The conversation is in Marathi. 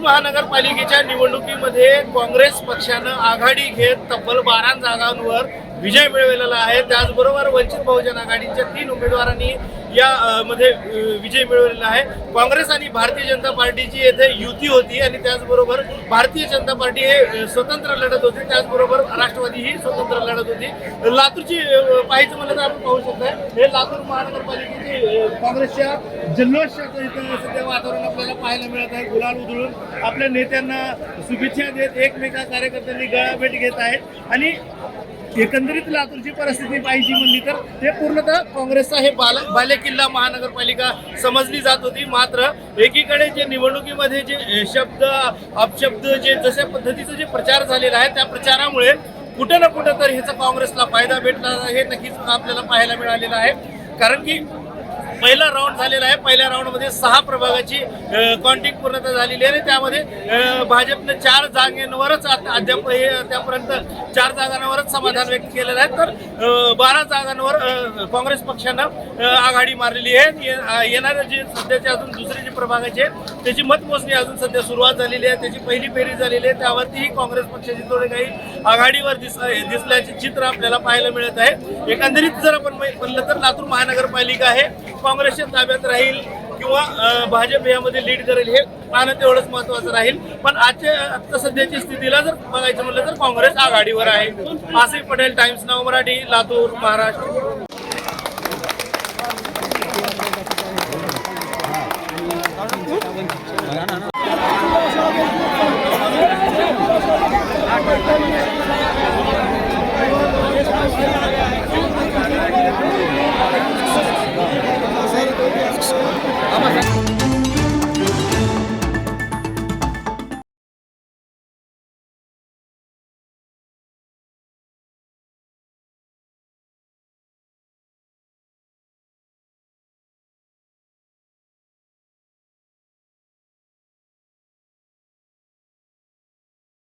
महानगरपालिकेच्या निवडणुकीमध्ये काँग्रेस पक्षानं आघाडी घेत तब्बल 12 जागांवर विजय मिळवलेला आहे। त्याचबरोबर वंचित बहुजन आघाडीच्या 3 उमेदवारांनी या मध्ये विजय मिळवलेला आहे। काँग्रेस आणि भारतीय जनता पार्टीची येथे युती होती आणि त्याचबरोबर भारतीय जनता पार्टी हे स्वतंत्र लढत होते, त्याचबरोबर राष्ट्रवादी ही स्वतंत्र लढत होती। लातूरची पाहायचं म्हणलं तर आपण पाहू शकता, हे लातूर महानगरपालिकेचे काँग्रेसच्या जल्लोषाचं इथं सध्या वातावरण आपल्याला पाहायला मिळत आहे। गुलाल उधळून आपल्या नेत्यांना शुभेच्छा देत एकमेका कार्यकर्त्यांनी गळाभेट घेत आहेत आणि एकंदरीत लातूरची परिस्थिती पाहिजे म्हणली तर ते पूर्णतः काँग्रेसचा हे बालेकिल्ला महानगरपालिका समजली जात होती। मात्र एकीकडे जे निवडणुकीमध्ये जे शब्द अपशब्द जे जशा पद्धतीचा जे प्रचार झालेला आहे त्या प्रचारामुळे कुठं ना कुठं तर ह्याचा काँग्रेसला फायदा भेटला हे नक्कीच आपल्याला पाहायला मिळालेलं आहे। कारण की पहिला राऊंड झालेला आहे, पहिल्या राऊंडमध्ये 6 प्रभागाची काउंटिंग पूर्णता झालेली आहे आणि त्यामध्ये भाजपने 4 जागांवरच अद्याप हे त्यापर्यंत 4 जागांवरच समाधान व्यक्त केलेलं आहे, तर 12 जागांवर काँग्रेस पक्षानं आघाडी मारलेली आहे। येणारे जे सध्याचे अजून दुसरे जे प्रभागाचे त्याची मतमोजणी अजून सध्या सुरुवात झालेली आहे, त्याची पहिली फेरी झालेली आहे, त्यावरतीही काँग्रेस पक्षाची थोडे काही आघाडीवर दिसल्याचे चित्र आपल्याला पाहायला मिळत आहे। एकंदरीत जर आपण म्हणलं तर लातूर महानगरपालिका आहे काँग्रेसच्या ताब्यात राहील किंवा भाजप यामध्ये लीड करेल हे पाहणं तेवढंच महत्त्वाचं राहील। पण आता सध्याची स्थितीला जर बघायचं म्हणलं तर काँग्रेस आघाडीवर आहे। आसिफ पटेल, टाइम्स नाव मराठी, लातूर, महाराष्ट्र।